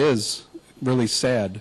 is really sad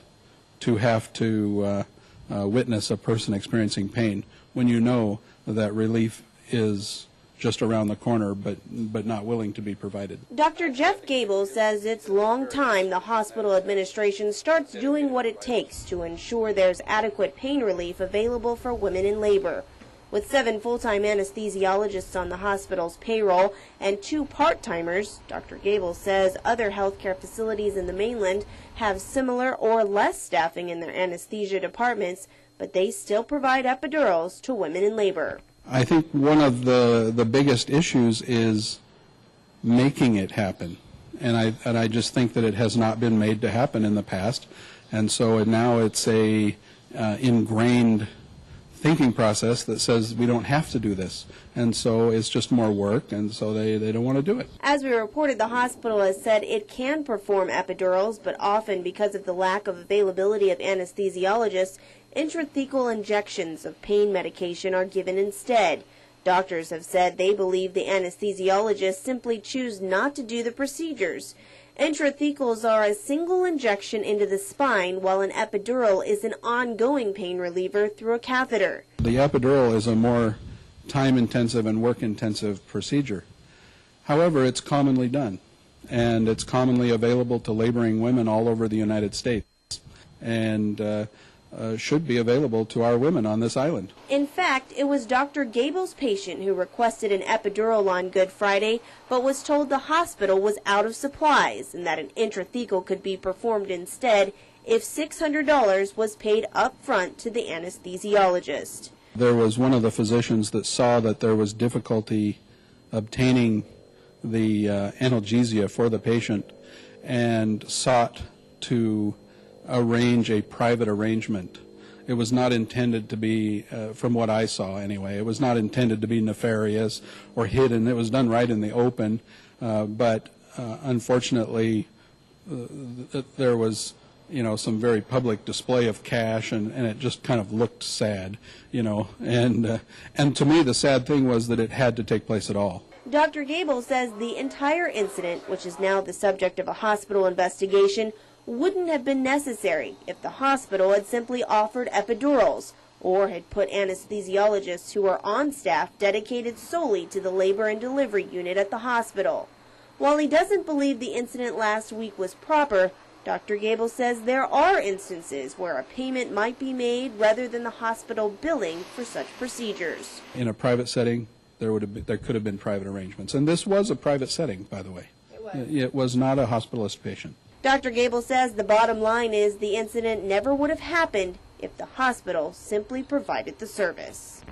to have to witness a person experiencing pain when you know that relief is just around the corner, but not willing to be provided. Dr. Jeff Gable says it's long time the hospital administration starts doing what it takes to ensure there's adequate pain relief available for women in labor. With 7 full-time anesthesiologists on the hospital's payroll and 2 part-timers, Dr. Gable says other healthcare facilities in the mainland have similar or less staffing in their anesthesia departments, but they still provide epidurals to women in labor. I think one of the biggest issues is making it happen, and I just think that it has not been made to happen in the past, and so now it's a ingrained thinking process that says we don't have to do this, and so it's just more work, and so they don't want to do it. As we reported, the hospital has said it can perform epidurals, but often because of the lack of availability of anesthesiologists, intrathecal injections of pain medication are given instead. Doctors have said they believe the anesthesiologists simply choose not to do the procedures. Intrathecals are a single injection into the spine, while an epidural is an ongoing pain reliever through a catheter. The epidural is a more time-intensive and work-intensive procedure. However, it's commonly done, and it's commonly available to laboring women all over the United States, and should be available to our women on this island. In fact, it was Dr. Gable's patient who requested an epidural on Good Friday, but was told the hospital was out of supplies and that an intrathecal could be performed instead if $600 was paid up front to the anesthesiologist. There was one of the physicians that saw that there was difficulty obtaining the analgesia for the patient and sought to arrange a private arrangement. It was not intended to be, from what I saw anyway, it was not intended to be nefarious or hidden. It was done right in the open, but unfortunately there was, some very public display of cash, and it just kind of looked sad, and to me the sad thing was that it had to take place at all. Dr. Gable says the entire incident, which is now the subject of a hospital investigation, wouldn't have been necessary if the hospital had simply offered epidurals or had put anesthesiologists who are on staff dedicated solely to the labor and delivery unit at the hospital. While he doesn't believe the incident last week was proper, Dr. Gable says there are instances where a payment might be made rather than the hospital billing for such procedures. In a private setting, there could have been private arrangements, and this was a private setting, by the way. It was not a hospitalist patient. Dr. Gable says the bottom line is the incident never would have happened if the hospital simply provided the service.